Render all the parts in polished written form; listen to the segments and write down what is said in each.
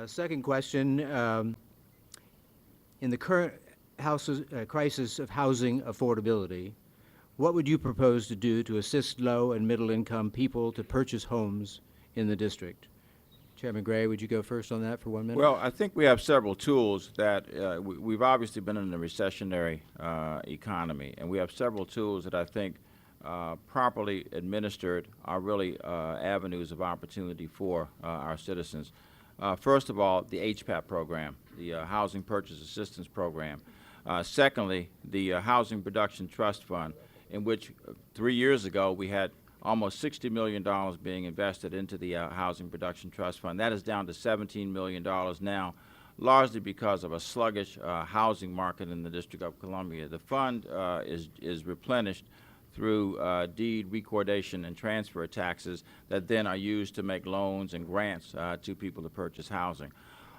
Second question, in the current crisis of housing affordability, what would you propose to do to assist low and middle income people to purchase homes in the district? Chairman Gray, would you go first on that for 1 minute? Well, I think we have several tools that we've obviously been in a recessionary economy, and we have several tools that I think properly administered are really avenues of opportunity for our citizens. First of all, the HPAP program, the Housing Purchase Assistance Program. Secondly, the Housing Production Trust Fund, in which 3 years ago we had almost $60 million being invested into the Housing Production Trust Fund. That is down to $17 million now, largely because of a sluggish housing market in the District of Columbia. The fund is replenished through deed recordation and transfer taxes that then are used to make loans and grants to people to purchase housing.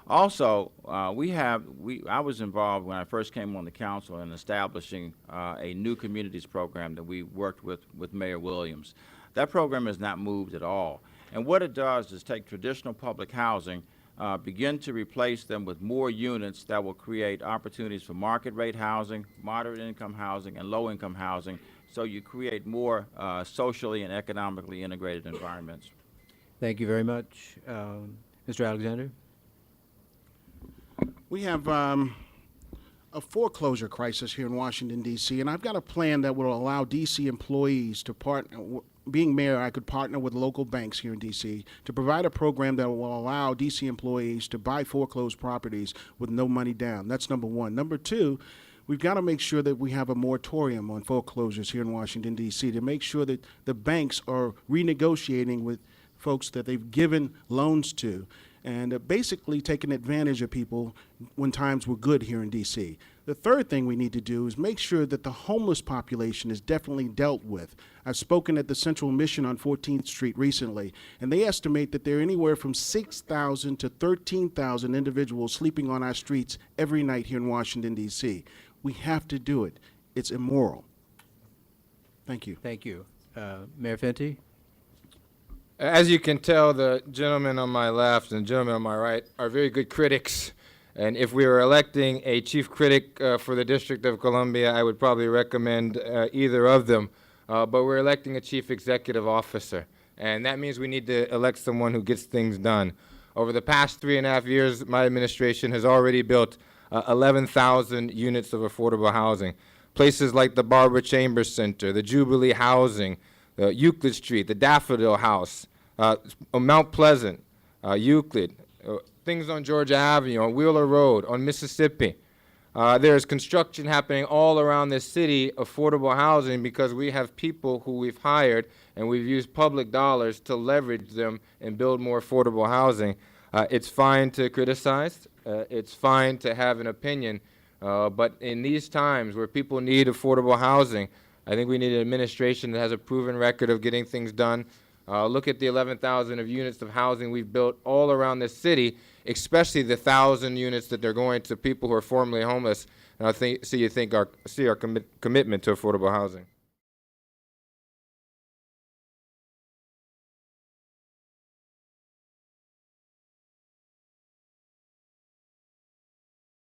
Also, I was involved when I first came on the council in establishing a new communities program that we worked with Mayor Williams. That program has not moved at all. And what it does is take traditional public housing, begin to replace them with more units that will create opportunities for market rate housing, moderate income housing, and low income housing, so you create more socially and economically integrated environments. Thank you very much. Mr. Alexander? We have a foreclosure crisis here in Washington, D.C., and I've got a plan that will allow D.C. employees to partner. Being mayor, I could partner with local banks here in D.C. to provide a program that will allow D.C. employees to buy foreclosed properties with no money down. That's number one. Number two, we've got to make sure that we have a moratorium on foreclosures here in Washington, D.C., to make sure that the banks are renegotiating with folks that they've given loans to, and basically taking advantage of people when times were good here in D.C. The third thing we need to do is make sure that the homeless population is definitely dealt with. I've spoken at the Central Mission on 14th Street recently, and they estimate that there are anywhere from 6,000 to 13,000 individuals sleeping on our streets every night here in Washington, D.C. We have to do it. It's immoral. Thank you. Thank you. Mayor Fenty? As you can tell, the gentleman on my left and the gentleman on my right are very good critics. And if we were electing a chief critic for the District of Columbia, I would probably recommend either of them. But we're electing a chief executive officer. And that means we need to elect someone who gets things done. Over the past 3.5 years, my administration has already built 11,000 units of affordable housing. Places like the Barbara Chambers Center, the Jubilee Housing, Euclid Street, the Daffodil House, Mount Pleasant, Euclid, things on Georgia Avenue, on Wheeler Road, on Mississippi. There's construction happening all around this city, affordable housing, because we have people who we've hired and we've used public dollars to leverage them and build more affordable housing. It's fine to criticize. It's fine to have an opinion. But in these times where people need affordable housing, I think we need an administration that has a proven record of getting things done. Look at the 11,000 of units of housing we've built all around this city, especially the 1,000 units that they're going to people who are formerly homeless. And I see our commitment to affordable housing.